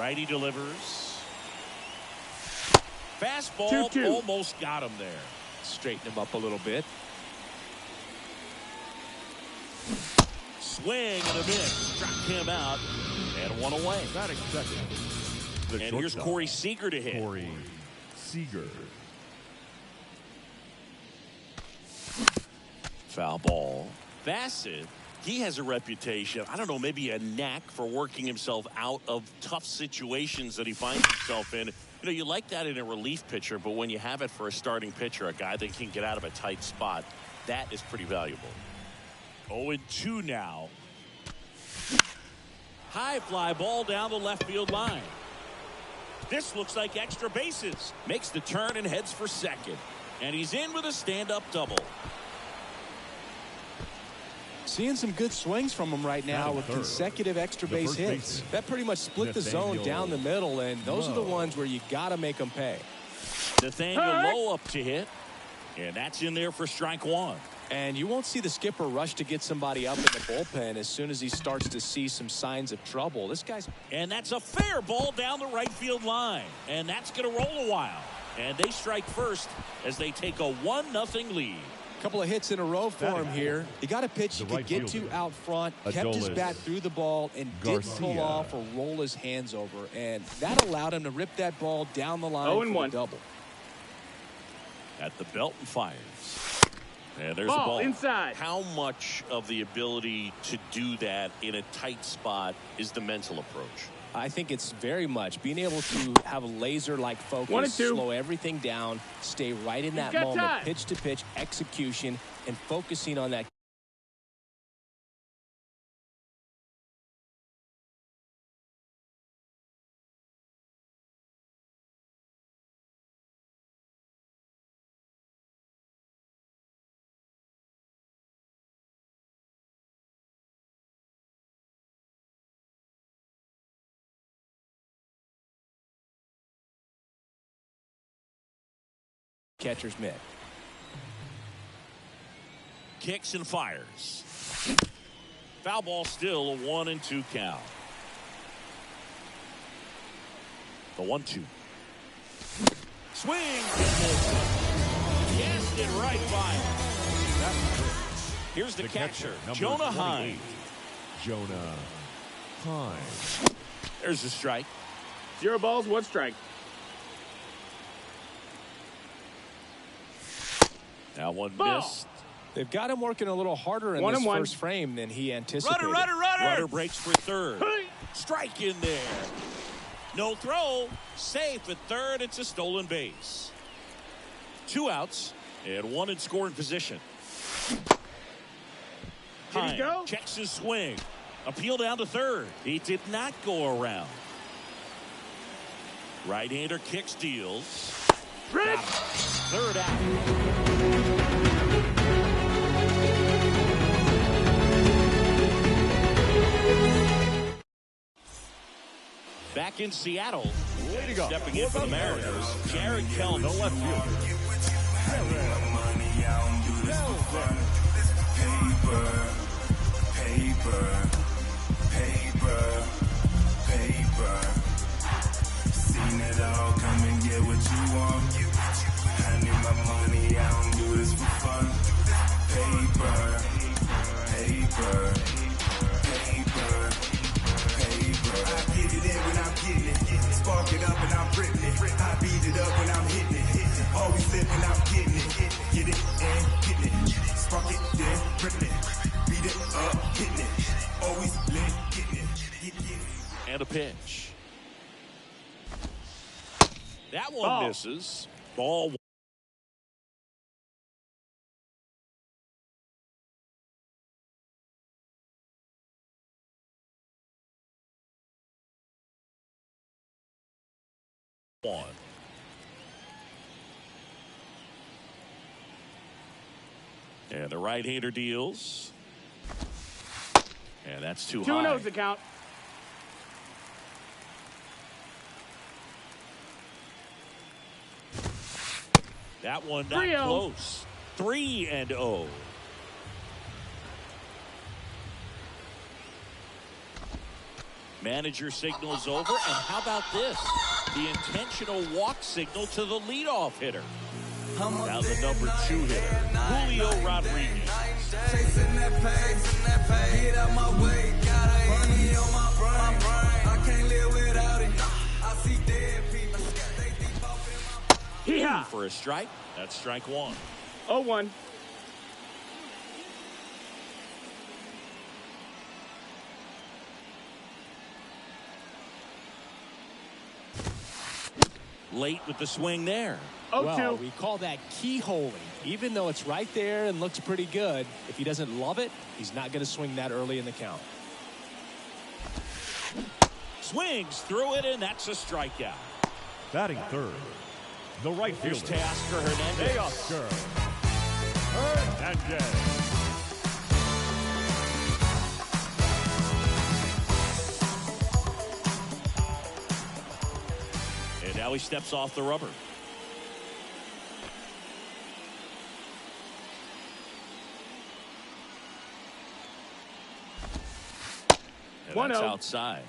Righty delivers. Fastball 2-2. almost got him there. Straighten him up a little bit. Swing and a miss. Struck him out and one away. Not accepted. And here's Corey Seager to hit. Corey Seager. Foul ball. Bassett, he has a reputation, I don't know, maybe a knack for working himself out of tough situations that he finds himself in. You know, you like that in a relief pitcher, but when you have it for a starting pitcher, a guy that can get out of a tight spot, that is pretty valuable. 0-2 now. High fly ball down the left field line. This looks like extra bases. Makes the turn and heads for second. And he's in with a stand-up double. Seeing some good swings from him right now with consecutive extra base hits. That pretty much split the zone down the middle, and those are the ones where you got to make them pay. Nathaniel Lowe up to hit, and that's in there for strike one. And you won't see the skipper rush to get somebody up in the bullpen as soon as he starts to see some signs of trouble. This guy's... And that's a fair ball down the right field line, and that's going to roll a while. And they strike first as they take a 1-0 lead. Couple of hits in a row for him here. He got a pitch he could get to out front, kept his bat through the ball, and didn't pull off or roll his hands over. And that allowed him to rip that ball down the line for a double. At the belt and fires. And there's the ball inside. How much of the ability to do that in a tight spot is the mental approach? I think it's very much being able to have a laser-like focus, slow everything down, stay right in that moment, pitch-to-pitch execution, and focusing on that. Catcher's mitt. Kicks and fires. Foul ball, still a 1-2 count. The 1-2. Swing. Cast it right by him. Here's the catcher, Jonah Hine. Jonah Hine. There's the strike. 0 balls, 1 strike. Now one missed. They've got him working a little harder in this first frame than he anticipated. Runner. Runner breaks for third. Strike in there. No throw. Safe at third. It's a stolen base. 2 outs and 1 in scoring position. Hine checks his swing. Appeal down to third. He did not go around. Right-hander kicks, deals. Third out. Back in Seattle, stepping in for the Mariners, Jared Kelly. No left fielder. Paper. Seen it all, come and get what you want. I need my money, I don't do this for fun. Paper. I get it in when I'm getting it. Spark it up and I'm ripping it. I beat it up when I'm hitting it. Always slipping, I'm getting it. Get it and getting it. Spark it, then ripping it. Beat it up, hitting it. Always lit, getting it. And a pitch. That one misses. Ball. One. And the right-hander deals. And that's too high. 2-0 the count. That one not close. 3-0. Manager signals over, and how about this? The intentional walk signal to the leadoff hitter. Now the number 2 hitter, Julio Rodriguez. Chasing that pace, get out my way, got a honey on my brain. I can't live without it. I see dead people, they deep off in my In for a strike. That's strike 1. 0-1. Late with the swing there. 0-2. Well, we call that keyholing. Even though it's right there and looks pretty good, if he doesn't love it, he's not going to swing that early in the count. Swings through it, and that's a strikeout. Batting third, the right Here's fielder, Teoscar Hernandez. Teoscar Hernandez. And now he steps off the rubber. And 1-0. that's outside.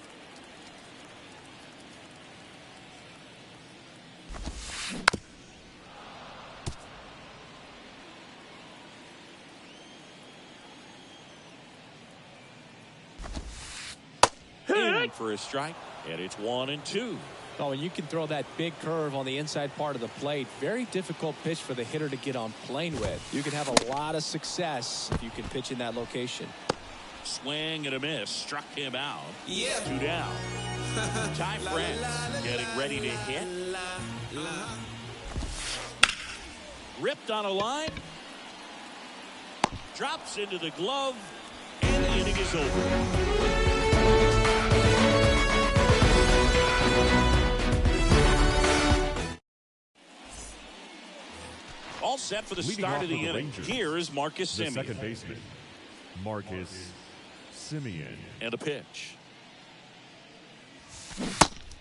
In for a strike, and it's 1-2. Oh, and you can throw that big curve on the inside part of the plate. Very difficult pitch for the hitter to get on plane with. You can have a lot of success if you can pitch in that location. Swing and a miss, struck him out. Yeah. 2 down. Ty France getting ready to hit. Ripped on a line. Drops into the glove, and the inning is over. All set for the Leading start off of the for the inning. Rangers, Here is Marcus the Semien. second baseman, Marcus Semien. And a pitch.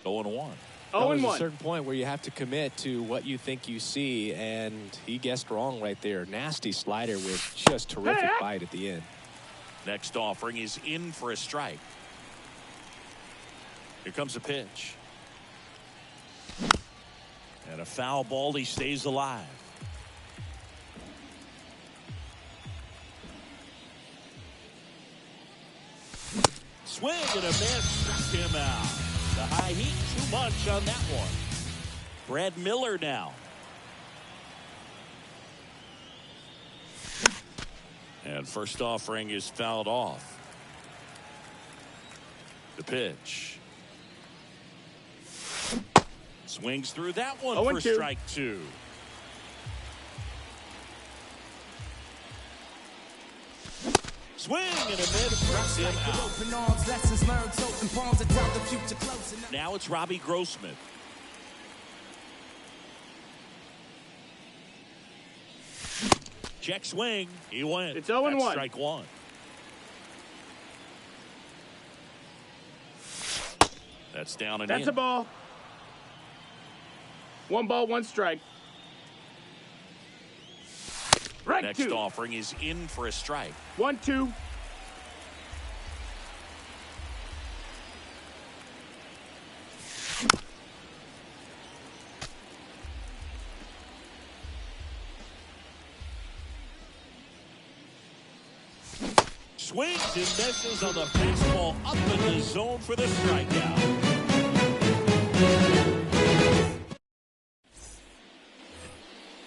0-1. There's a 0-1. certain point where you have to commit to what you think you see, and he guessed wrong right there. Nasty slider with just terrific bite at the end. Next offering is in for a strike. Here comes a pitch. And a foul ball. He stays alive. Swing and a miss. Struck him out. The high heat, too much on that one. Brad Miller now. And first offering is fouled off. The pitch. Swings through that one for 0-2. strike 2. Swing and a miss, struck him out. Now it's Robbie Grossman. Check swing. He went. It's 0-1. That's strike 1. That's down and That's in. a ball. 1 ball, 1 strike. Right. Next 2. offering is in for a strike. 1-2. Swings and misses on the fastball up in the zone for the strikeout.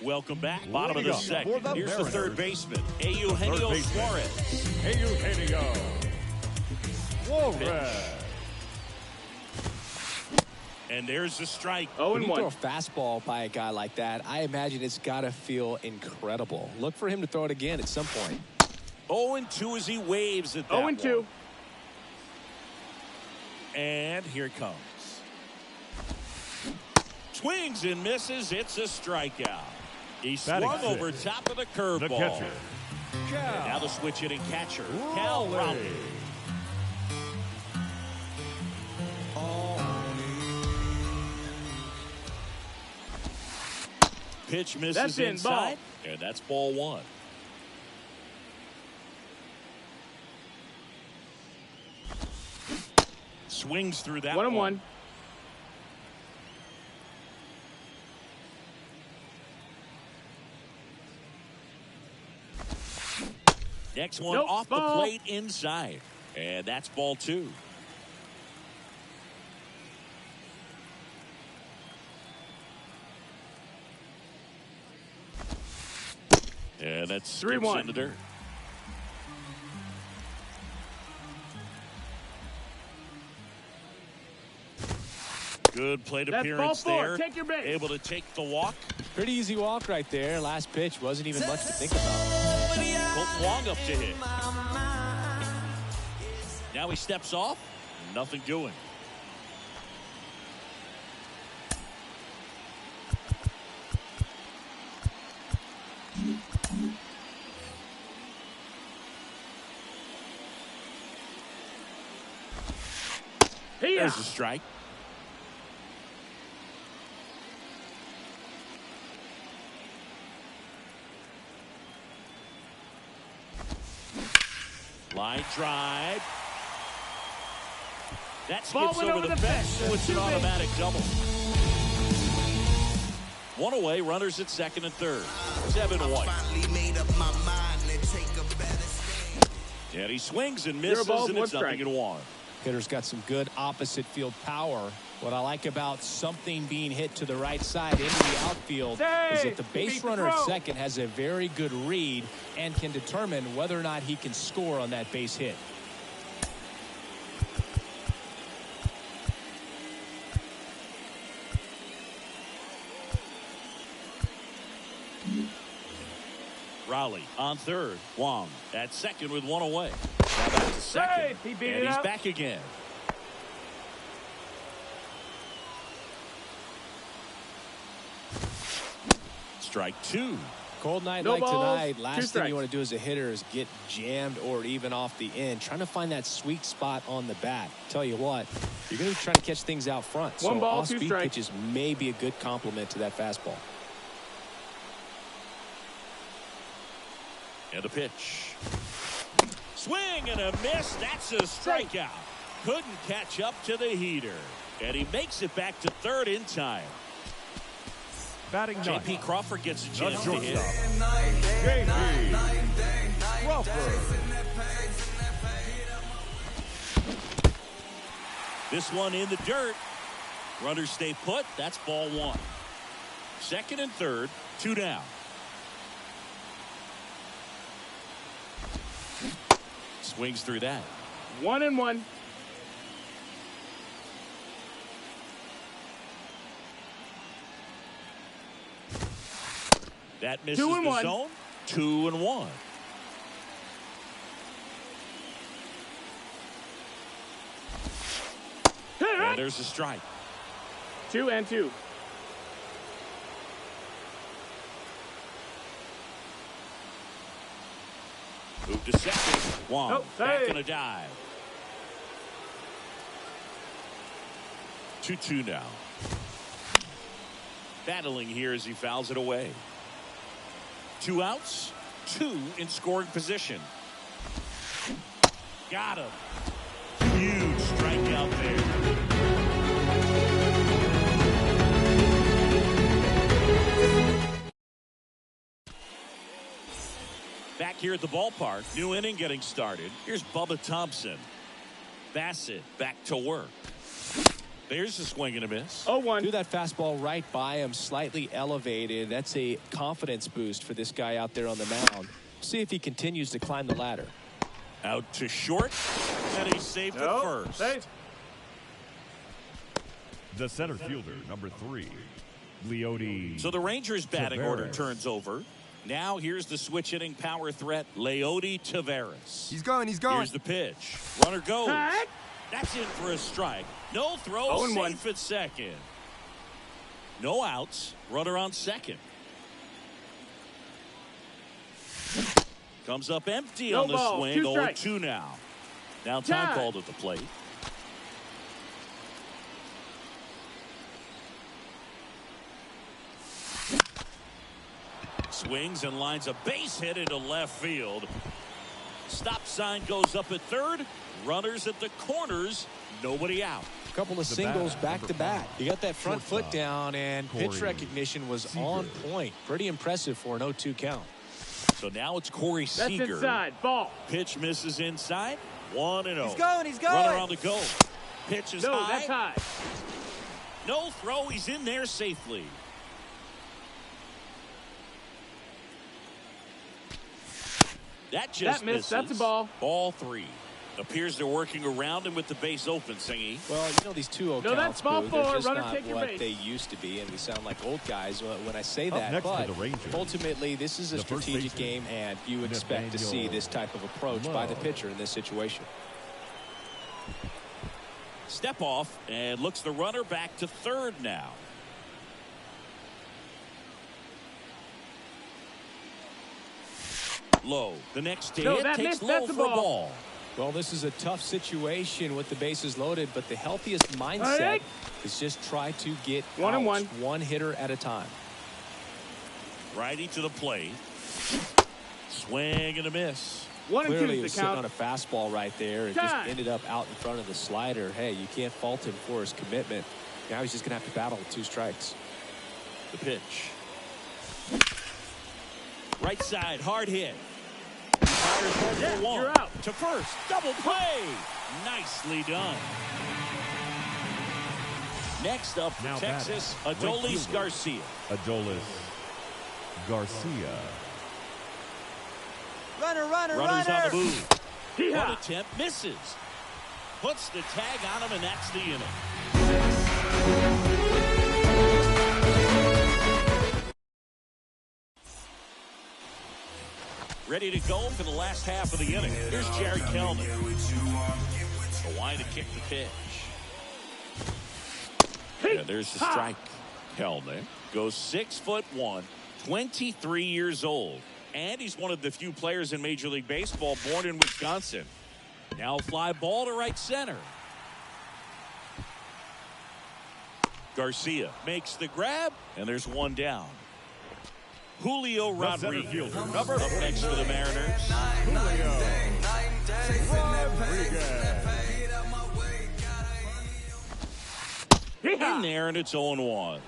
Welcome back. Bottom of the second. Here's the third baseman, Eugenio Suarez. Eugenio Suarez. And there's the strike. When you 0-1. throw a fastball by a guy like that, I imagine it's got to feel incredible. Look for him to throw it again at some point. 0-2 as he waves at that 0-2. one. And here it comes. Swings and misses. It's a strikeout. He Batting swung sixth, over top of the The curveball. catcher, And now the switch hitting catcher, Cal Raleigh. Pitch misses That's in, inside, and that's ball 1. swings through that 1-1. Next one Nope, off ball. the plate inside. And that's ball 2. And that's 3-1 in the dirt. Good plate That's appearance ball 4. there. Take your base. Able to take the walk. Pretty easy walk right there. Last pitch wasn't even much to think about. Colton Wong up to hit. Now he steps off. Nothing doing. There's a strike. Line drive. That skips over the fence, so it's an automatic double. One away, runners at second and third. 7-1. And he swings and misses, and it's 0-1. Hitter's got some good opposite field power. What I like about something being hit to the right side into the outfield is that the base runner at second has a very good read and can determine whether or not he can score on that base hit. Raleigh on third. Wong at second with one away. Now back to second. He beat and it he's up. back again. Strike 2. Cold night No like balls, tonight. 2 Last thing strikes. you want to do as a hitter is get jammed or even off the end. Trying to find that sweet spot on the bat. Tell you what, you're going to be trying to catch things out front. One so ball, 2 off-speed strikes. pitches may be a good complement to that fastball. And a pitch. Swing and a miss. That's a strikeout. Couldn't catch up to the heater. And he makes it back to third in time. Batting ninth, J.P. Crawford gets a the chance to hit. shortstop, J.P. Crawford. This one in the dirt. Runners stay put. That's ball 1. Second and third, 2 down. Swings through that. 1-1. That misses 2 and the 1. zone. 2-1. And there's a strike. 2-2. Move to second. Wong Oh, back hey. on a dive. 2-2 now. Battling here as he fouls it away. 2 outs, 2 in scoring position. Got him. Huge strikeout there. Back here at the ballpark, new inning getting started. Here's Bubba Thompson. Bassett back to work. There's a swing and a miss. 0-1. Do that fastball right by him, slightly elevated. That's a confidence boost for this guy out there on the mound. See if he continues to climb the ladder. Out to short, and he's safe at first. Safe. The center fielder, number 3, Leody. So the Rangers' batting Taveras. order turns over. Now here's the switch hitting power threat, Leody Taveras. He's going. He's going. Here's the pitch. Runner goes. Hike. That's in for a strike. No throw, 0-1. safe at second. No outs. Runner on second. Comes up empty No on the ball, swing. 2 strikes. 0-2 now. Now time Tie. called at the plate. Swings and lines a base hit into left field. Stop sign goes up at third. Runners at the corners. nobody out. A couple of singles back to back. He got that front foot down, and pitch recognition was on point. Pretty impressive for an 0-2 count. So now it's Corey Seager. That's inside. Ball. Pitch misses inside. 1-0. He's going. He's going. Runner on the go. Pitch is No, high. that's high. No throw. He's in there safely. That just missed. misses. That's a ball. Ball 3. Appears they're working around him with the base open, Singy. Well, these 2-0 No, that's counts, ball Boo, 4. they're just Runner, not take your what base. they used to be, and we sound like old guys when I say that. next But for the Rangers, ultimately, this is a the first strategic baseman, game, and you expect to see this type of approach by the pitcher in this situation. Step off and looks the runner back to third now. Low. The next stand No, that takes missed. low That's a for a ball. ball. Well, this is a tough situation with the bases loaded, but the healthiest mindset is just try to get 1-1. one hitter at a time. Righty to the plate. Swing and a miss. 1-2 Clearly, he is was the sitting count. on a fastball right there and just ended up out in front of the slider. Hey, you can't fault him for his commitment. Now he's just going to have to battle with 2 strikes. The pitch. Right side, hard hit. Fires home for 1. You're out. To first, double play. Nicely done. Next up for Now Texas, batting, right Adolis fielder. Garcia. Adolis Garcia. Runner, runner, Runners runner. on the move. One Hee-haw. attempt misses. Puts the tag on him, and that's the inning. Ready to go for the last half of the inning. Here's Jerry Kelman. The line to kick the pitch. Yeah, there's the strike. Kelman goes 6'1", 23 years old. And he's one of the few players in Major League Baseball born in Wisconsin. Now fly ball to right center. Garcia makes the grab, and there's one down. Julio Rodriguez up next for the Mariners. Hee-haw. In there, and it's 0-1.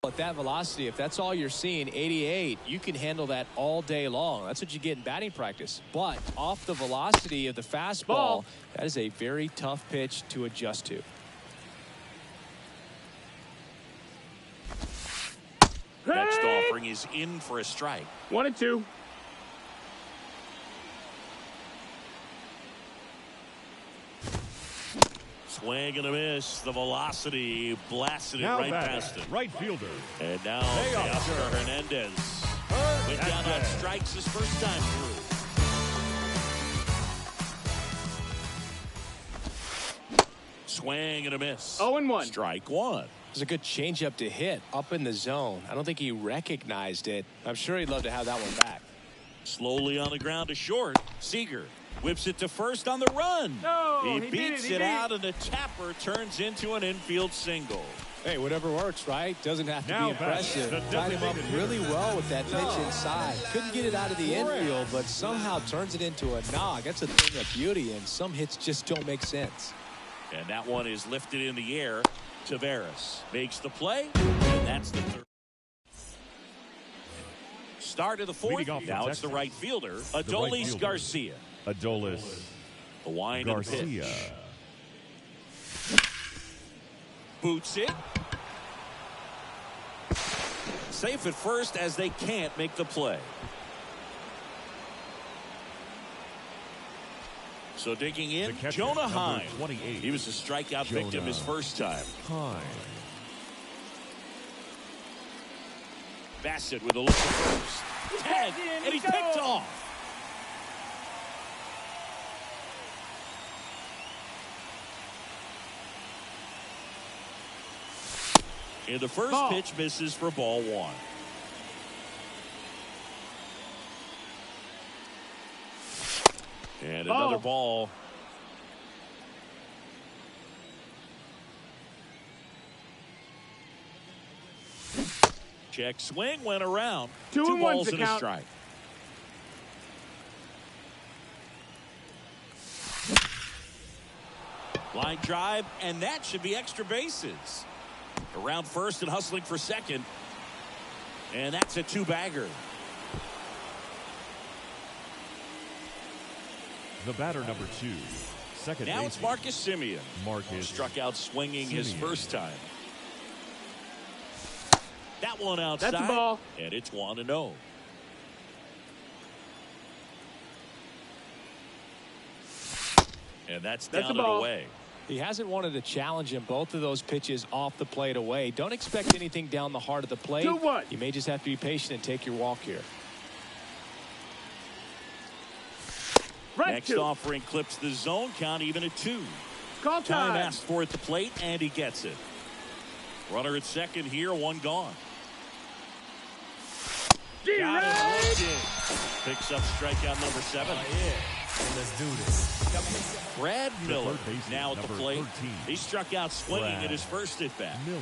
Well, at that velocity, if that's all you're seeing, 88, you can handle that all day long. That's what you get in batting practice. But off the velocity of the fastball, Ball. that is a very tough pitch to adjust to. Next Hey! offering is in for a strike. 1-2. Swing and a miss. The velocity blasted it Now right batting, past him. right fielder. And now Teoscar Teoscar Hernandez went down on strikes his first time through. Swing and a miss. 0-1. Strike 1. It was a good changeup to hit up in the zone. I don't think he recognized it. I'm sure he'd love to have that one back. Slowly on the ground to short. Seager whips it to first on the run. No, he he beat beats it, he it beat out, and the tapper turns into an infield single. Hey, whatever works, right? Doesn't have to Now be impressive. batting, the Tied him up designated really well with that pitch inside. Couldn't get it out of the infield, but somehow turns it into a knock. That's a thing of beauty, and some hits just don't make sense. And that one is lifted in the air. Taveras makes the play, and that's the third. Start of the fourth. Leading off for Now it's the Texas, right fielder, right Adolis fielder. Garcia. Adolis The wind of the Garcia. pitch. Boots it. Safe at first as they can't make the play. So digging in, The catcher, Jonah number Heim. 28. He was a strikeout victim Jonah his first time. High. Bassett with a look at first. Tag, and he's picked off. And the first pitch misses for ball one. And another ball. Check swing went around. Two balls and a strike. Line drive, and that should be extra bases. Around first and hustling for second. And that's a two-bagger. The batter, number 2. Second now it's Marcus Semien. Marcus struck out swinging his first time. That one outside. That's a ball. And it's 1-0. And that's down and away. He hasn't wanted to challenge him. Both of those pitches off the plate away. Don't expect anything down the heart of the plate. 2-1. You may just have to be patient and take your walk here. Next offering clips the zone count even at 2. Call time. Asked for at the plate, and he gets it. Runner at second here, one gone. Got it. Picks up strikeout number 7. Let's do this. Brad Miller baseman, now at the plate. 13. He struck out swinging at his first at bat. Miller.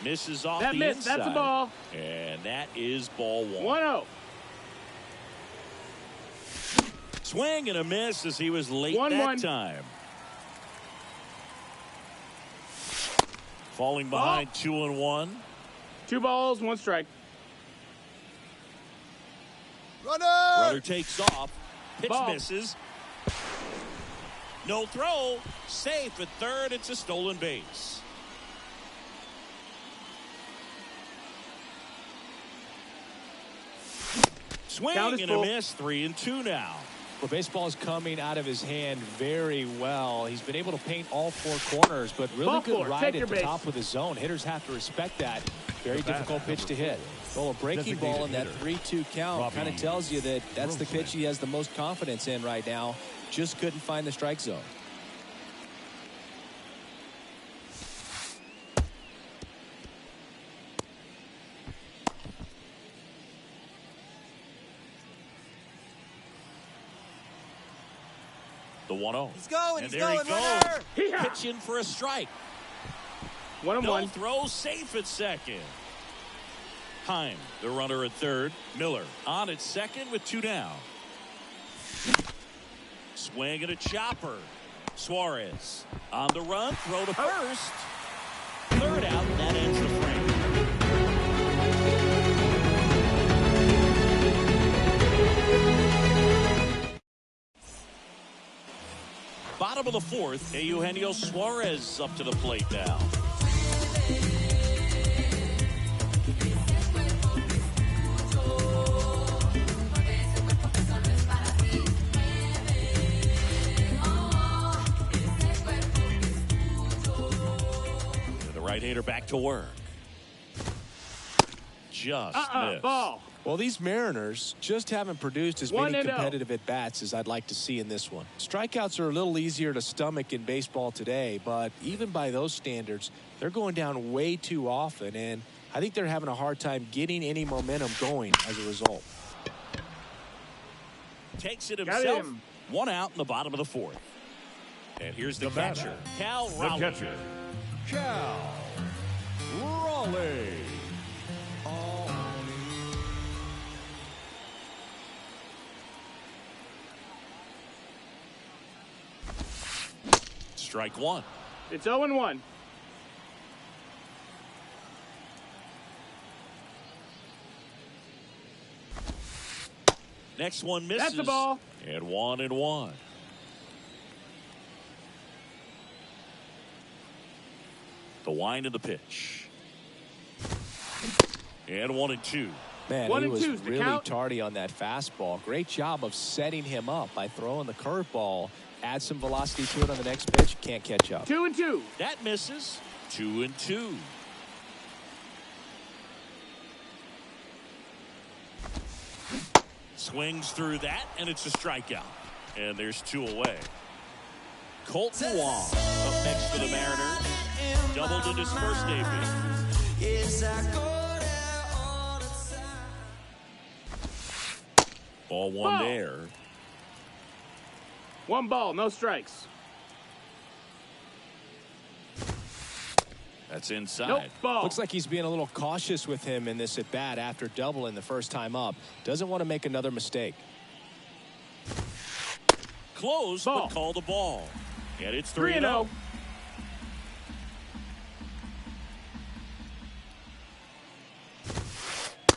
Misses off That the miss, inside. that's a ball. And that is ball 1. 1-0. Swing and a miss as he was late that time. Falling behind 2-1. 2 balls, 1 strike. Runner takes off. Pitch Ball. misses. No throw. Safe at third. It's a stolen base. Swing and a miss. 3-2 now. Well, baseball is coming out of his hand very well. He's been able to paint all 4 corners, but really good ride at the top of the zone. Hitters have to respect that. Very difficult pitch to hit. Well, a breaking ball in that 3-2 count kind of tells you that that's the pitch he has the most confidence in right now. Just couldn't find the strike zone. The 1-0. He's going. And He's there going. he goes. Yeah. Pitch in for a strike. 1-1. No throw, safe at second. Heim, the runner at third. Miller on at second with 2 down. Swing and a chopper. Suarez on the run, throw to first. Third out, and that ends the frame. Bottom of the 4th, Eugenio Suarez up to the plate now. The right-hander back to work. Just missed. Ball. Well, these Mariners just haven't produced as many competitive at-bats as I'd like to see in this one. Strikeouts are a little easier to stomach in baseball today, but even by those standards, they're going down way too often, and I think they're having a hard time getting any momentum going as a result. Takes it himself. 1 out in the bottom of the 4th. And here's the catcher, Cal Raleigh. The catcher, Cal Raleigh. Strike 1. It's 0-1. Next one misses. That's the ball. And 1-1. The wind of the pitch. And 1-2. Man, he was really tardy on that fastball. Great job of setting him up by throwing the curveball. Add some velocity to it on the next pitch. Can't catch up. 2-2. That misses. 2-2. Swings through that, and it's a strikeout. And there's 2 away. Colton Wong up next for the Mariners. doubled in his first debut. Ball one there. 1 ball, no strikes. That's inside. Nope, ball. Looks like he's being a little cautious with him in this at bat after doubling the first time up. Doesn't want to make another mistake. Close, ball. but call the ball. And it's 3-0. 3-0.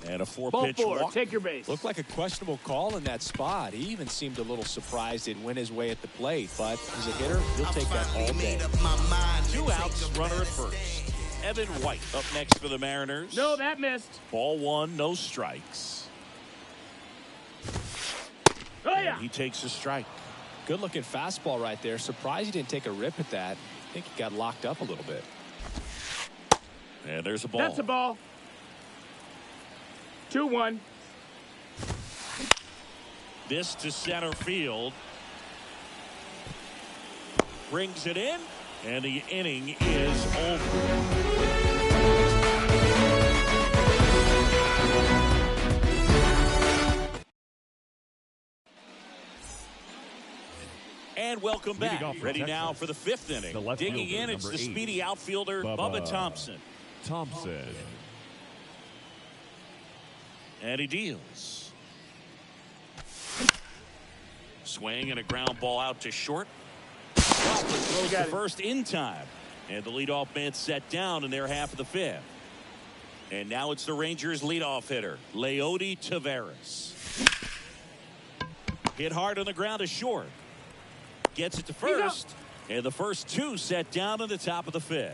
And a Ball four-pitch 4, walk. take your base. Looked like a questionable call in that spot. He even seemed a little surprised it went his way at the plate, but as a hitter, he'll take that all day. 2 outs, runner at first. Evan White up next for the Mariners. No, that missed. Ball 1, no strikes. Oh, yeah. And he takes a strike. Good looking fastball right there. Surprised he didn't take a rip at that. I think he got locked up a little bit. And there's a ball. That's a ball. 2-1. This to center field. Brings it in, and the inning is over. And welcome back. Ready now for the 5th inning. Digging in, it's the speedy outfielder, Bubba Thompson. And he deals. Swing and a ground ball out to short. Crawford throws the first in time. And the leadoff man set down in their half of the 5th. And now it's the Rangers leadoff hitter, Leody Taveras. Hit hard on the ground to short. Gets it to first. And the first 2 set down in the top of the 5th.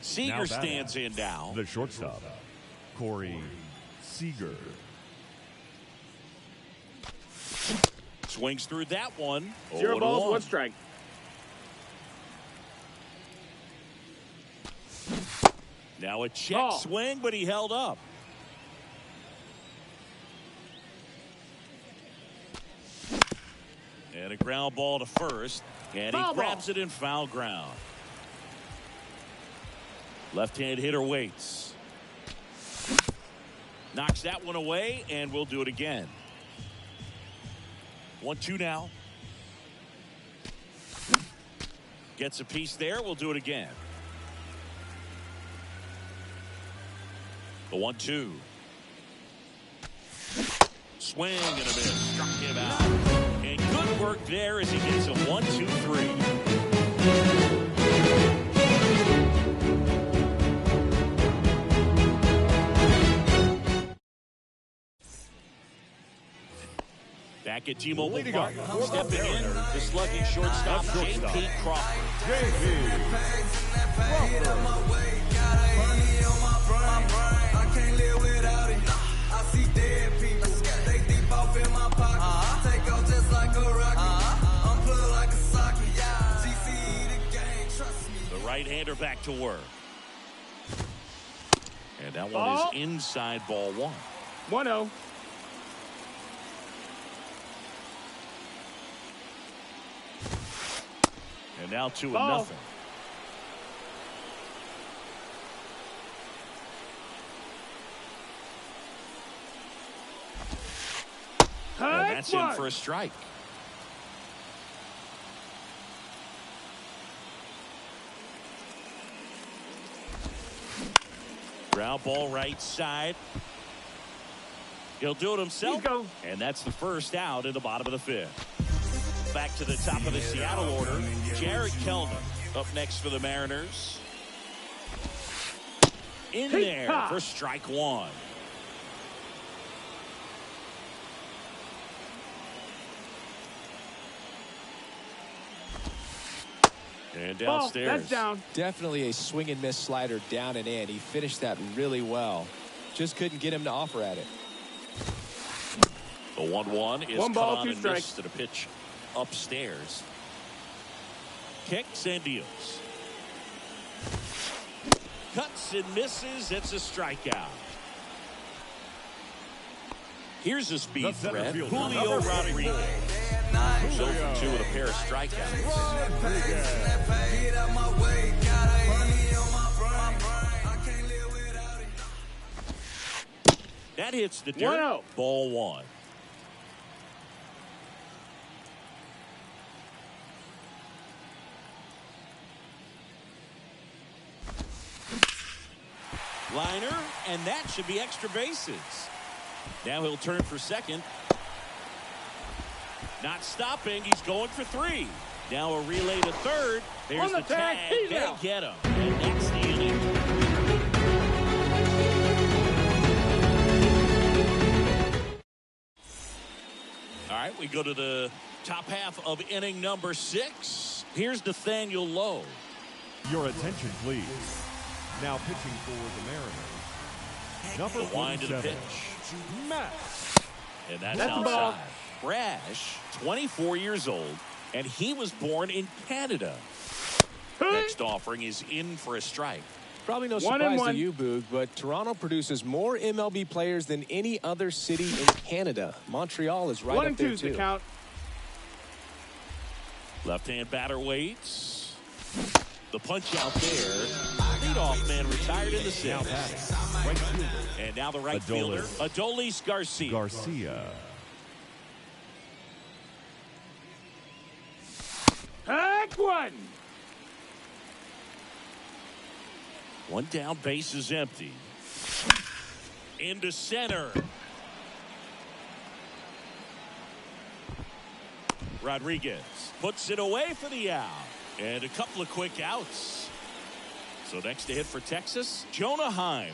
Seager stands in now. The shortstop, Corey Seager. Swings through that one. 0 balls, 1 strike. Now a check swing, but he held up. And a ground ball to first. And he grabs it in foul ground. Left-hand hitter waits. Knocks that one away, and we'll do it again. 1-2 now. Gets a piece there. We'll do it again. The 1-2. Swing and a miss. Struck him out. And good work there as he gets a 1-2-3. Back at T-Mobile Park, stepping in, the slugging shortstop, J.P. Crawford. The right-hander back to work. And that one is inside ball 1. 1-0. And now 2-0. And that's in for a strike. Ground ball right side. He'll do it himself. And that's the first out in the bottom of the 5th. Back to the top of the Seattle order. Jared Kelman up next for the Mariners. In there for strike 1. And downstairs. That's down. Definitely a swing and miss slider down and in. He finished that really well. Just couldn't get him to offer at it. The 1-1 is 1 ball, caught 2 and strikes. missed to the pitch upstairs. Kicks and deals. Cuts and misses. It's a strikeout. Here's a speed threat. Julio Rodriguez. 0 for 2 with a pair of strikeouts. That hits the dirt. 1-0. Ball one. Liner, and that should be extra bases. Now he'll turn for second. Not stopping. He's going for three. Now a relay to third. There's the tag. They get him. And that's the inning. All right, we go to the top half of inning number 6. Here's Nathaniel Lowe. Your attention, please. Now pitching for the Mariners. Number The wind to the 47, pitch. Matt. And that's the ball. outside. Brash, 24 years old, and he was born in Canada. Next offering is in for a strike. Probably no 1-1. surprise to you, Boog, but Toronto produces more MLB players than any other city in Canada. Montreal is right up there, 1-2's too. the count. Left-hand batter waits. The punch out there. Leadoff man retired in the 6th. Right fielder, And now the right fielder, Adolis Garcia. Garcia. Heck one. One down, base is empty. Into center. Rodriguez puts it away for the out. And a couple of quick outs. So next to hit for Texas, Jonah Heim.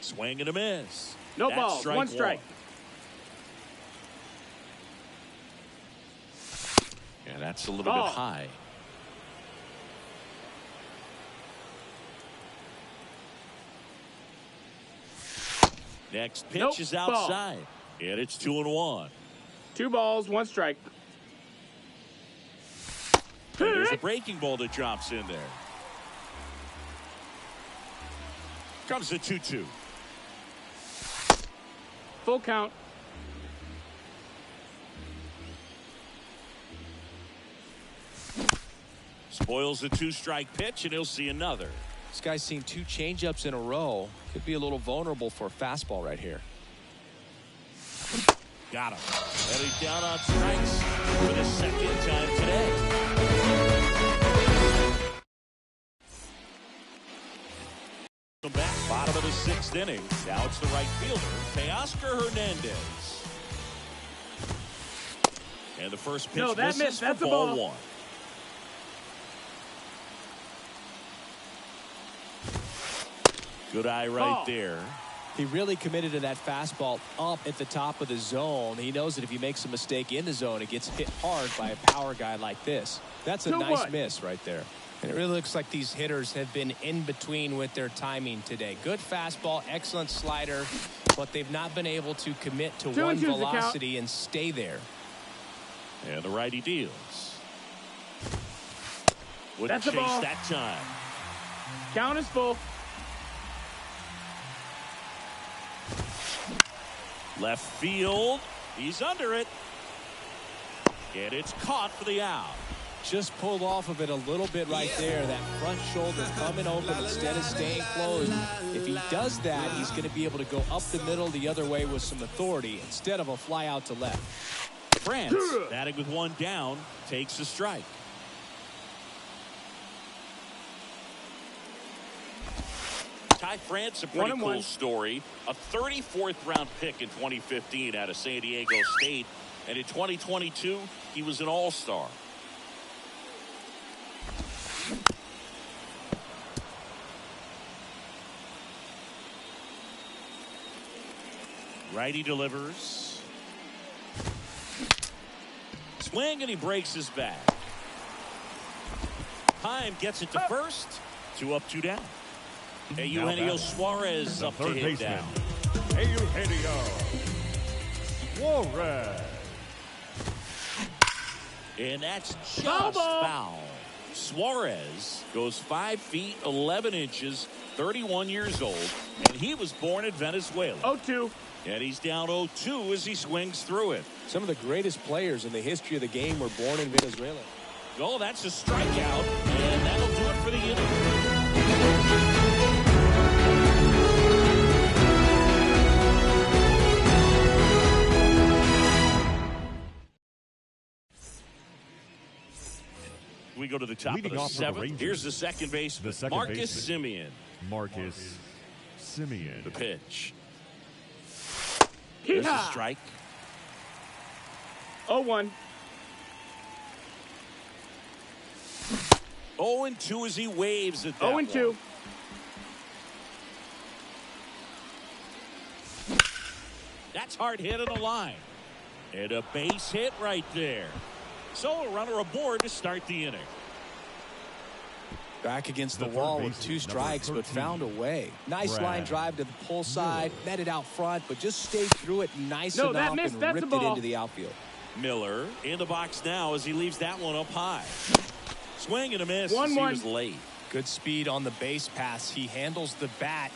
Swing and a miss. No That's balls. One strike. Yeah, that's a little Ball. bit high. Next pitch Nope. is outside. And it's 2-1. 2 balls, 1 strike. And there's a breaking ball that drops in there. Comes the 2-2. Full count. Spoils the 2-strike pitch, and he'll see another. This guy's seen 2 changeups in a row. Could be a little vulnerable for a fastball right here. Got him. And he's down on strikes for the second time today. Back, bottom of the 6th inning. Now it's the right fielder, Teoscar Hernandez. And the first pitch misses missed. That's for a ball ball. 1. Good eye right there. He really committed to that fastball up at the top of the zone. He knows that if he makes a mistake in the zone, it gets hit hard by a power guy like this. That's a nice miss right there. And it really looks like these hitters have been in between with their timing today. Good fastball, excellent slider, but they've not been able to commit to one velocity and stay there. And the righty deals. Wouldn't That's a chase ball. that time. Count is full. Left field. He's under it. And it's caught for the out. Just pulled off of it a little bit right there. That front shoulder coming open instead of staying closed. If he does that, he's going to be able to go up the middle the other way with some authority instead of a fly out to left. France, batting with 1 down, takes a strike. Ty France, a pretty cool story. A 34th round pick in 2015 out of San Diego State. And in 2022, he was an all-star. Righty delivers. Swing, and he breaks his back. Heim gets it to first. 2 up, 2 down. Eugenio Suarez up to hit down. Eugenio Suarez. And that's just foul. Suarez goes 5 feet 11 inches, 31 years old, and he was born in Venezuela. 0-2. And he's down 0-2 as he swings through it. Some of the greatest players in the history of the game were born in Venezuela. Oh, that's a strikeout, and that'll do it for the inning. We go to the top Leading of the off for the seventh. Rangers, Here's the second baseman, Marcus Semien. Marcus Semien. The pitch. There's a strike. 0-1. 0-2 as he waves at that 0-2. one. That's hard hit on the line. And a base hit right there. So a runner aboard to start the inning. Back against the wall with 2 strikes, but found a way. Nice line drive to the pull side, met it out front, but just stayed through it nice enough and ripped it into the outfield. Miller in the box now as he leaves that one up high. Swing and a miss as he was late. Good speed on the base pass. He handles the bat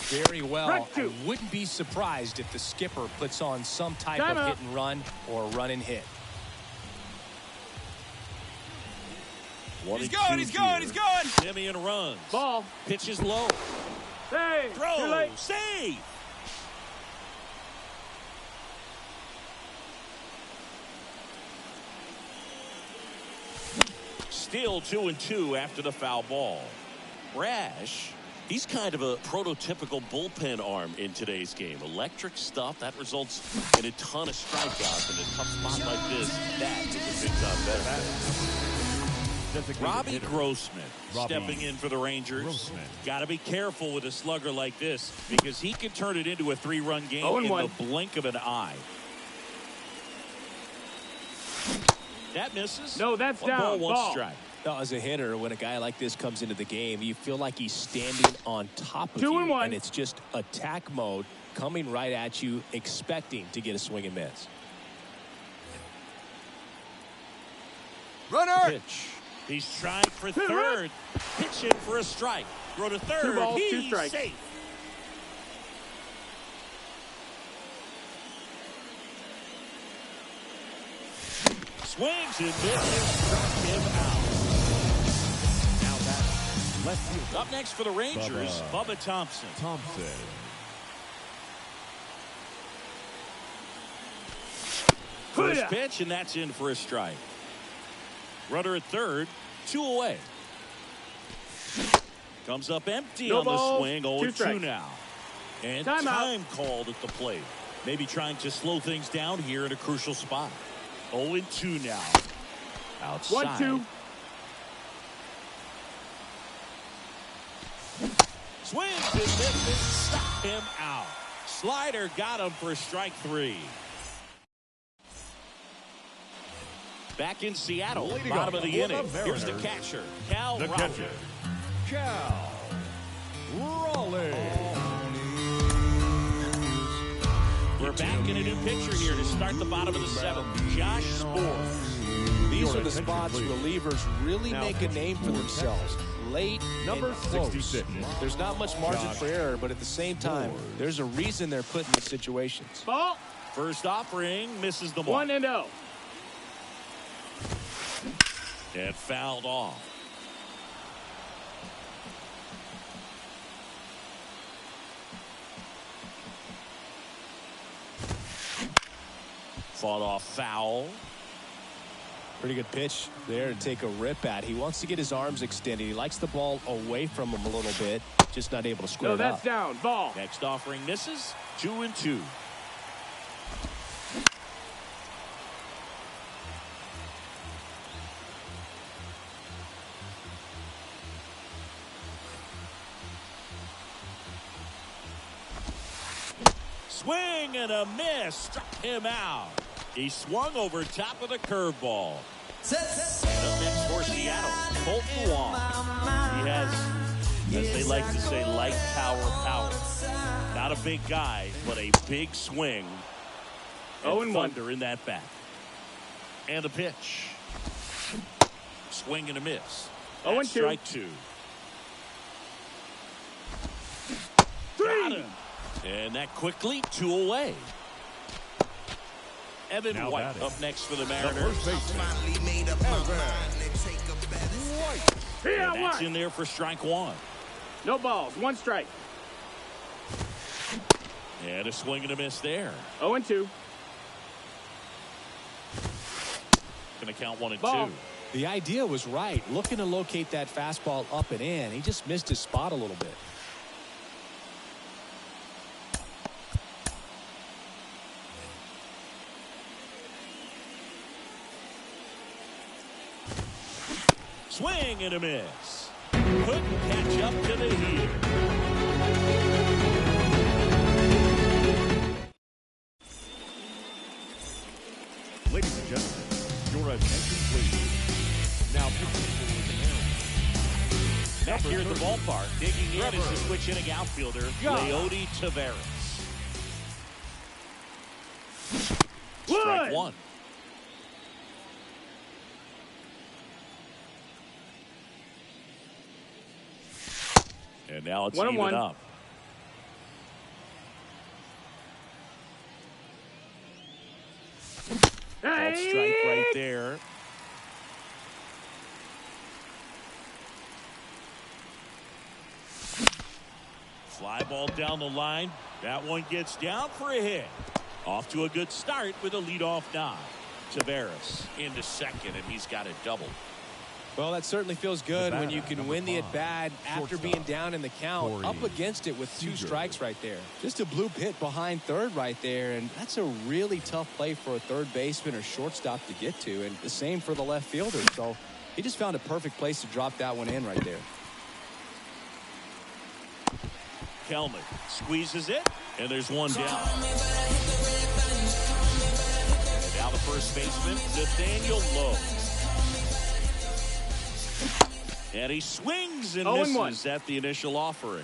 very well. I wouldn't be surprised if the skipper puts on some type of hit and run or run and hit. He's going. Semien runs. Ball. Pitches low. Hey, throw. Save. Still 2-2 after the foul ball. Brash, he's kind of a prototypical bullpen arm in today's game. Electric stuff that results in a ton of strikeouts in a tough spot like this. That is a big time benefit. Robbie Grossman stepping in for the Rangers. Got to be careful with a slugger like this because he can turn it into a 3-run game in the blink of an eye. That misses. No, that's one down. Ball, one strike. Now, as a hitter, when a guy like this comes into the game, you feel like he's standing on top of you, and it's just attack mode coming right at you, expecting to get a swing and miss. Runner. Pitch. He's trying for third. Pitching for a strike. Throw to third. 2 balls, 2 He's strikes. safe. Swings and misses. Struck him out. Now that's left field. Up next for the Rangers, Bubba Thompson. First pitch, and that's in for a strike. Runner at third, 2 away. Comes up empty on the swing. 0-2 now. And time called at the plate. Maybe trying to slow things down here in a crucial spot. 0-2 now. Outside. 1-2. Swings and misses. Stop him out. Slider got him for strike 3. Back in Seattle, bottom of the inning. Here's the catcher, Cal Raleigh. Cal Raleigh. We're back in a new pitcher here to start the bottom of the 7th. Josh Sborz. These are the spots relievers really make a name for themselves. Late and close. 66. There's not much margin for error, but at the same time, there's a reason they're put in these situations. Ball. First offering, misses the mark. 1-0. And fouled off. Fought off foul. Pretty good pitch there to take a rip at. He wants to get his arms extended. He likes the ball away from him a little bit. Just not able to square it up. No, that's down. Ball. Next offering misses. 2-2. Swing and a miss. Struck him out. He swung over top of the curveball. Up next for Seattle, Colton Wong. He has, as they like to say, light power. Not a big guy, but a big swing. And thunder in that bat. And a pitch. Swing and a miss. 0-2. Strike 2. Got him. And that quickly, 2 away. Evan White up next for the Mariners. And that's in there for strike 1. No balls. 1 strike. And a swing and a miss there. 0-2. Going to count 1 and Ball. 2. The idea was right. Looking to locate that fastball up and in. He just missed his spot a little bit. Swing and a miss. Couldn't catch up to the heater. Ladies and gentlemen, your attention please. Now pitching for the Mariners. Back here at the ballpark, digging in is the switch hitting outfielder, Leody Taveras. Strike one. And now it's even up. Called strike right there. Fly ball down the line. That one gets down for a hit. Off to a good start with a leadoff nod. Taveras into second, and he's got a double. Well, that certainly feels good when you can win the at-bat after being down in the count, up against it with 2 strikes right there. Just a bloop hit behind third right there, and that's a really tough play for a third baseman or shortstop to get to, and the same for the left fielder. So he just found a perfect place to drop that one in right there. Kelman squeezes it, and there's one down. And now the first baseman, Nathaniel Lowe. And he swings and misses at the initial offering.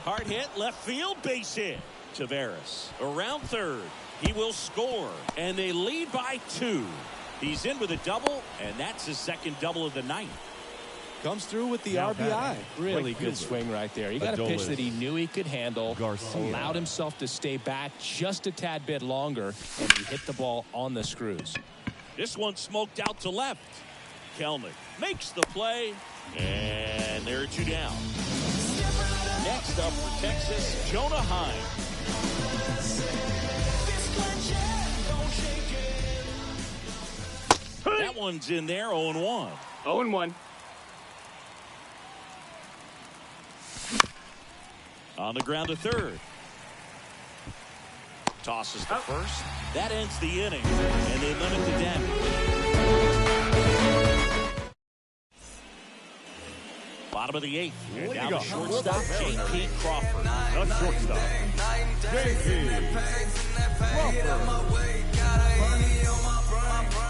Hard hit, left field, base hit. Taveras around third. He will score, and they lead by 2. He's in with a double, and that's his second double of the night. Comes through with the RBI. Really good swing right there. He got a pitch that he knew he could handle, allowed himself to stay back just a tad bit longer, and he hit the ball on the screws. This one smoked out to left. Kelnick makes the play, and there are 2 down. Next up for Texas, Jonah Heim. That one's in there, 0-1. 0-1. On the ground to third. Tosses to first. That ends the inning, and they limit the damage. Bottom of the 8th. And now the shortstop, J.P. Crawford. The shortstop, J.P. Crawford.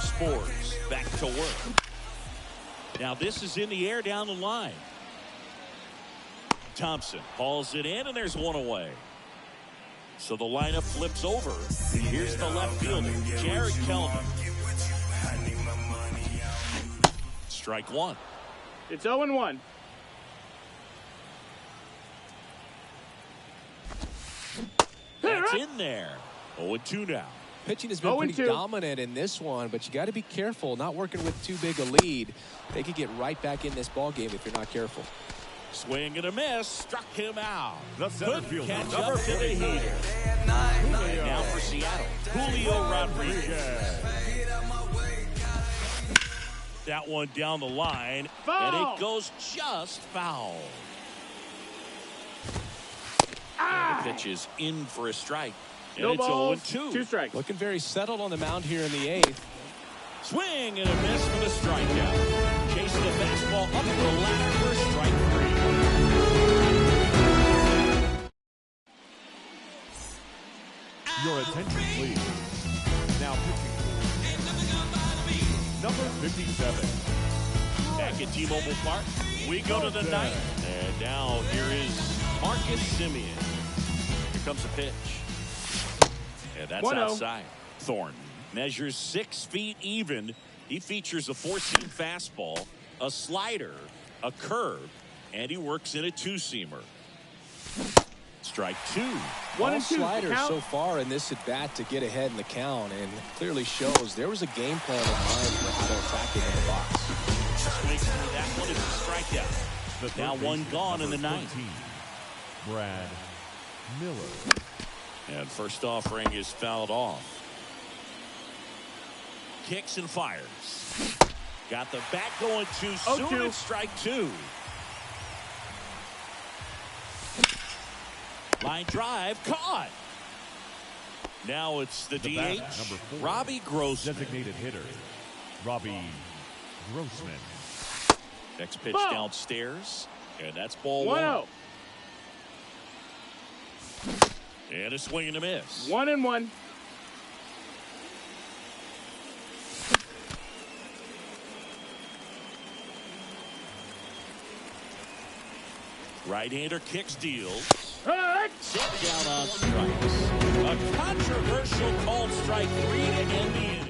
Sports back to work. Now this is in the air down the line. Thompson hauls it in, and there's one away. So the lineup flips over. Here's the left fielder, Jared Kelman. Strike one. It's 0-1. That's in there. 0-2 now. Pitching has been pretty dominant in this one, but you got to be careful. Not working with too big a lead. They could get right back in this ball game if you're not careful. Swing and a miss. Struck him out. Couldn't catch up to the heater. Now for Seattle, Julio Rodriguez. That one down the line, and it goes just foul. And the pitch is in for a strike. And No it's balls, 0-2. 2 strikes. Looking very settled on the mound here in the 8th. Swing and a miss for the strikeout. Chasing the fastball up the ladder for strike 3. Your attention, please. Now pitching number 57. Back at T-Mobile Park, we go to the 9th. And now here is Marcus Semien. Here comes the pitch. And that's 1-0. outside. Thornton measures 6 feet even. He features a 4-seam fastball, a slider, a curve, and he works in a 2-seamer. Strike 2. 1 All and 2. sliders so far in this at bat to get ahead in the count, and clearly shows there was a game plan in mind for how to attack him in the box. Swings through that one. It's a strikeout. Now one gone in the 9th. Brad Miller. And first offering is fouled off. kicks and fires. Got the bat going too soon. 0-2. It's strike two. Line drive caught. Now it's the DH, number 4, Robbie Grossman. designated hitter, Robbie Grossman. Next pitch Ball. downstairs, and that's ball 1-0. 1. And a swing and a miss. 1-1. Right-hander kicks, deals. Hut! Set down on strikes. A controversial called strike 3 to end the inning.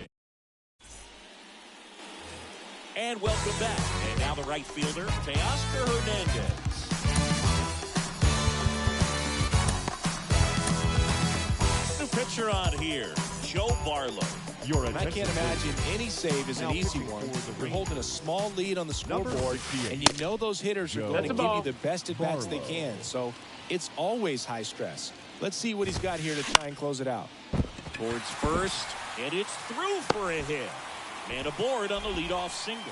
And welcome back. And now the right fielder, Teoscar Hernandez. The pitcher on here, Joe Barlow. Your And I can't attention, imagine any save is an Now easy pitching one. for the You're Rangers, holding a small lead on the number scoreboard, 68, and you know those hitters are Joe going to That's a give you ball. the best at-bats they Barlow. can. So it's always high stress. Let's see what he's got here to try and close it out. Towards first, and it's through for a hit. Man aboard on the leadoff single.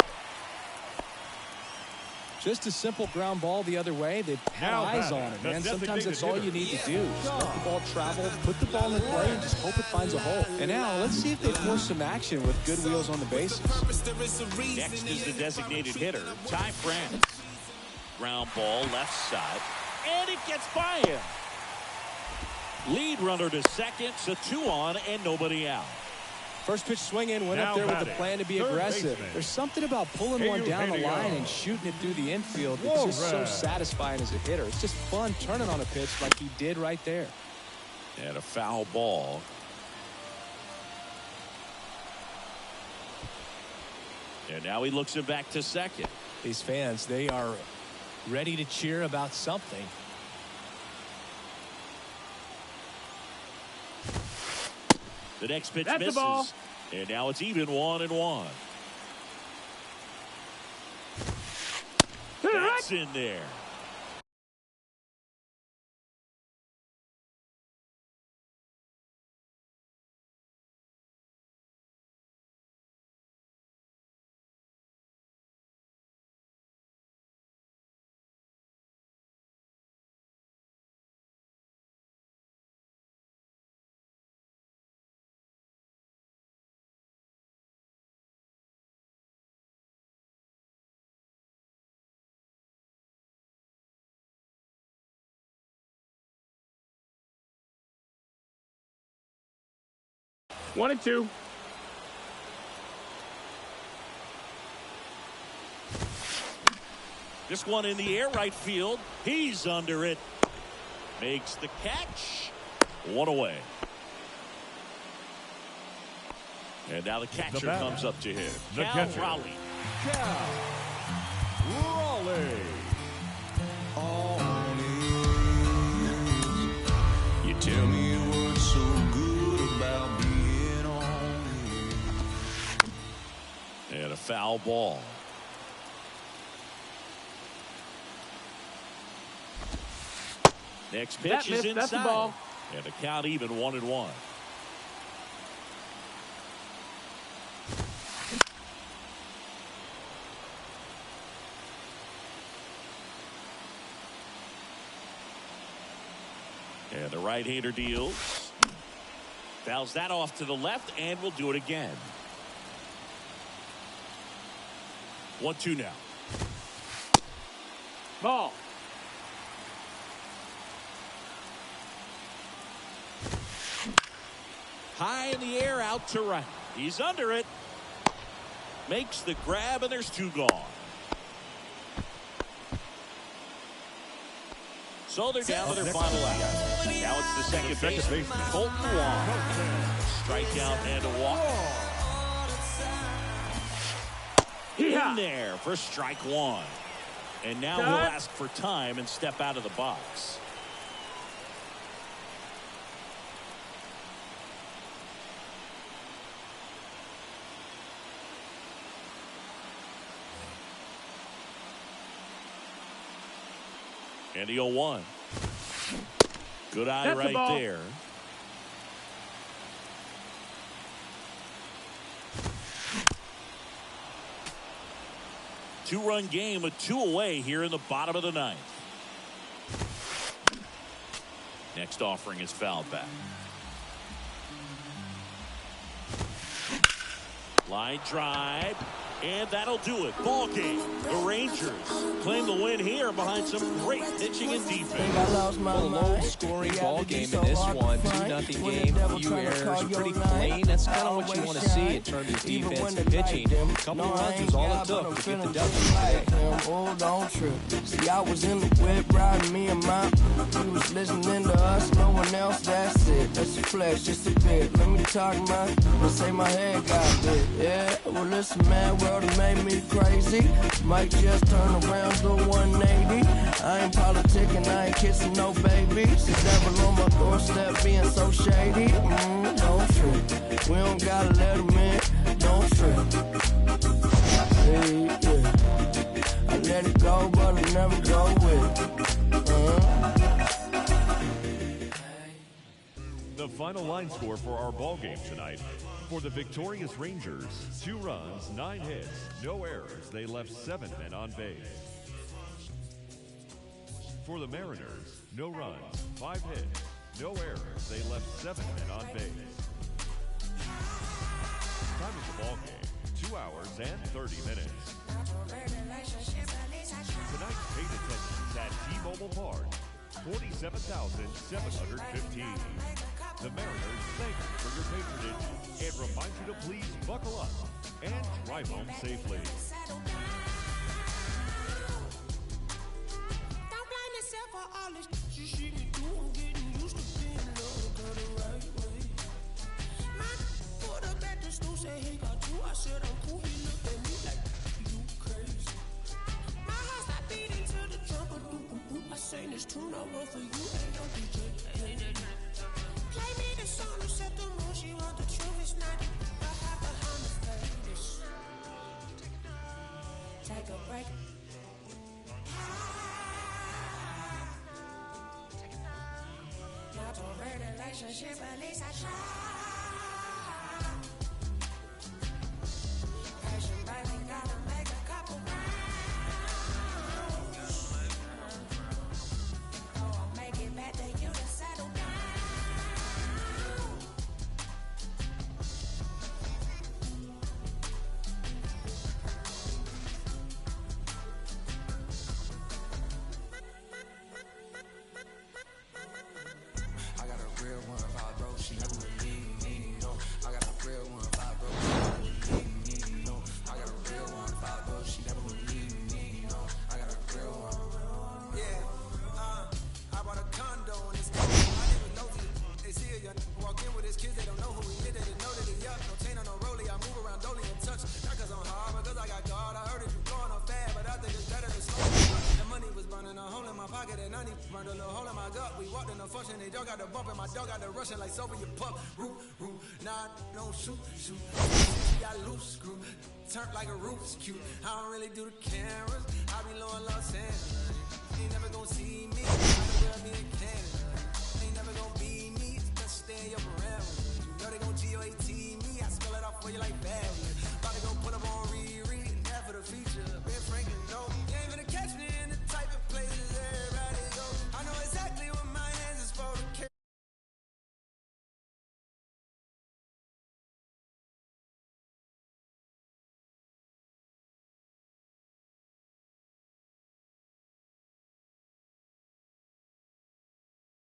Just a simple ground ball the other way. They've had Now eyes batting, on it, the man. Sometimes designated that's all you hitter. need to do. Just let the ball travel, put the ball in play, and just hope it finds a hole. And now let's see if they force some action with good wheels on the bases. Next is the designated hitter, Ty France. Ground ball left side, and it gets by him. Lead runner to second, so 2 on and nobody out. First pitch swing in, went Now up there with the batting, plan to be third aggressive. baseman. There's something about pulling one down the Eugenio. line and shooting it through the infield that's just so Warren. satisfying as a hitter. It's just fun turning on a pitch like he did right there. And a foul ball. And now he looks him back to second. These fans, they are ready to cheer about something. The next pitch That's the misses. ball. And now it's even 1-1. That's in there. One and two. This one in the air, right field. He's under it. Makes the catch. One away. And now the catcher batter, comes up to him. the Cal catcher. Raleigh. Cal Raleigh. You tell me what's so good about being on it. And a foul ball. Next pitch That is missed. inside. That's the ball. And the count even 1-1. And the right-hander deals. Fouls that off to the left, and will do it again. 1-2 now. Ball. High in the air, out to right. He's under it. Makes the grab, and there's 2 gone. So they're down to their final out. Now it's the second baseman, Colton Wong. Strikeout and a walk. Yeah. In there for strike 1. And now Cut. he'll ask for time and step out of the box. And the 0-1. Good eye That's the right ball. there. 2-run game with 2 away here in the bottom of the 9th. Next offering is fouled back. Line drive, and that'll do it. Ball game. The Rangers claim the win here behind some great pitching and defense. Well, a low-scoring ball game in this one. 2-0 game, few errors, pretty clean. That's kind of what you want to see in terms of defense and pitching. A couple of runs was all it took to get the W today. Hold on, trip. See, I was in the whip riding me and my. He was listening to us, no one else. That's it. That's a flex, just a bit. Let me talk, man. Let's say my head got bit. Yeah, well, listen, man, world have made me crazy. Might just turn around to 180. I ain't politicking, I ain't kissing no babies. The devil on my doorstep being so shady. Don't trip. We don't gotta let him in. Don't trip. Hey, yeah. I let it go, but I never go with it. The final line score for our ball game tonight. For the victorious Rangers, 2 runs, 9 hits, no errors. They left 7 men on base. For the Mariners, no runs, 5 hits, no errors. They left 7 men on base. Time of the ball game, 2 hours and 30 minutes. Tonight's paid attendance at T-Mobile Park, 47,715. The Mariners thank you for your patronage and remind you to please buckle up and drive home safely. Don't blame yourself for all this you see me do. I'm getting used to being loved the right way. My put up at the stool, said he got you. I said I'm cool. He looked at me like you crazy. My heart stopped beating to the drum. I sang this tune I wrote for you. Ain't no DJ. Play me the song who set the mood. She want the truth. It's not the hot behind the face. Take a break. Not a real relationship, at least I try. Patient, baby, gotta make a couple rounds. Oh, I'll make it back to you to settle down. I got a real one, vibe, bro. She never leave me, no. I got a real one, vibe, bro. She never leave me, no. I got a real one, vibe, bro. She never leave me, no. I got a real one. Yeah, I bought a condo in this town. I never know you. They see a young walk in with his kids. They don't know who he is. They didn't know that he up. No chain on no rollie. I move around dolly and touch. Not cause I'm hard, but cause I got God. I heard it you going on fast, but I think it's better to slow. The money was burning a hole in my pocket and I burned a little hole in my gut. We walked in the function, they dog got the bump and my dog got the rushing like Soviet pup. Root, nah, don't shoot. Got loose screw, turned like a Rubik's cube. I don't really do the cameras. I be low in Los Angeles. You ain't never gonna see me. I be in Canada.